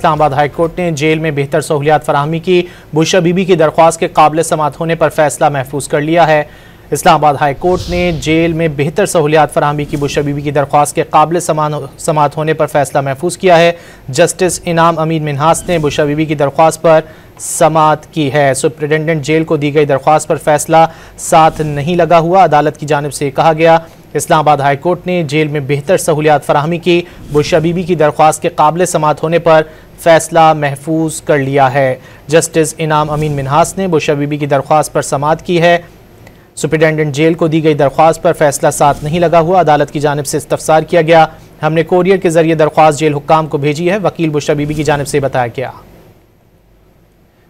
Islamabad high court ने jail में बेहतर सहूलियात फराहमी की बुशरा बीबी की दरख्वास्त के काबिल समाअत होने पर फैसला महफूज कर लिया है। इस्लामाबाद हाई कोर्ट ने जेल में बेहतर सहूलियात फराहमी की बुशरा बीबी की दरख्वास्त के काबिल समाअत होने पर फैसला महफूज किया है। जस्टिस इनाम अमीन मिन्हास ने बुशरा बीबी की दरख्वास्त पर समाअत की है। सुप्रिटेंडेंट जेल को दी गई दरख्वास्त पर फैसला साथ नहीं लगा हुआ। अदालत की जानिब से कहा गया, इस्लामाबाद हाई कोर्ट ने जेल में बेहतर सहूलियात फराहमी की बुशरा बीबी की दरख्वास्त के काबिल समाअत होने पर फैसला महफूज कर लिया है। जस्टिस इनाम अमीन मिन्हास ने बुशरा बीबी की दरख्वास्त पर समाअत की है। सुप्रिटेंडेंट जेल को दी गई दरख्वास्त पर फैसला साथ नहीं लगा हुआ। अदालत की जानिब से इस्तफसार किया गया, हमने कोरियर के जरिए दरख्वास्त जेल हुक्काम को भेजी है। वकील बुशरा बीबी की जानिब से बताया गया।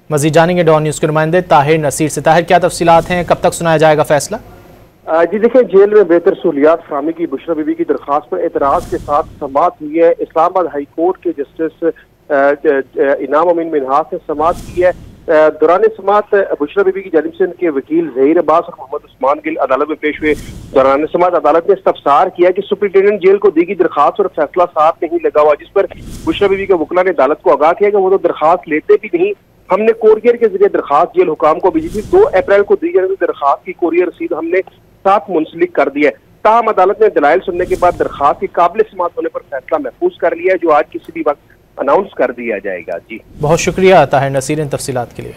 मजीद जानेंगे डॉन न्यूज़ के नुमाइंदे ताहिर नसीर से। ताहिर, क्या तफसीलात हैं, कब तक सुनाया जाएगा फैसला? जी देखिए, जेल में बेहतर सहूलियात फराहमी की बुशरा बीबी की दरख्वास्त पर एतराज के साथ समाअत हुई है। इस्लामाबाद हाई कोर्ट के जस्टिस इनाम अमीन मिन्हास ने समाअत की है। दौरान समाअत बुशरा बीबी की जानिब से उनके वकील ज़हीर अब्बास और मोहम्मद उस्मान गिल अदालत में पेश हुए। दौरान समाअत अदालत ने इस्तफसार किया कि सुप्रिटेंडेंट जेल को दी गई दरख्वास्त पर फैसला साथ नहीं लगा हुआ, जिस पर बुशरा बीबी के वकील ने अदालत को आगाह किया कि वो तो दरख्वास्त लेते भी नहीं, हमने कोरियर के जरिए दरख्वास्त जेल हुकाम को भेजी थी। 2 अप्रैल को दी जाने दरख्वास्त की कोरियर रसीद हमने साथ मुंसलिक कर दिया है। ताहम अदालत ने दलाइल सुनने के बाद दरख्वास्त की काबिल समाअत होने पर फैसला महफूज कर लिया है, जो आज किसी भी वक्त अनाउंस कर दिया जाएगा। जी बहुत शुक्रिया ताहिर नसीर इन तफसीलात के लिए।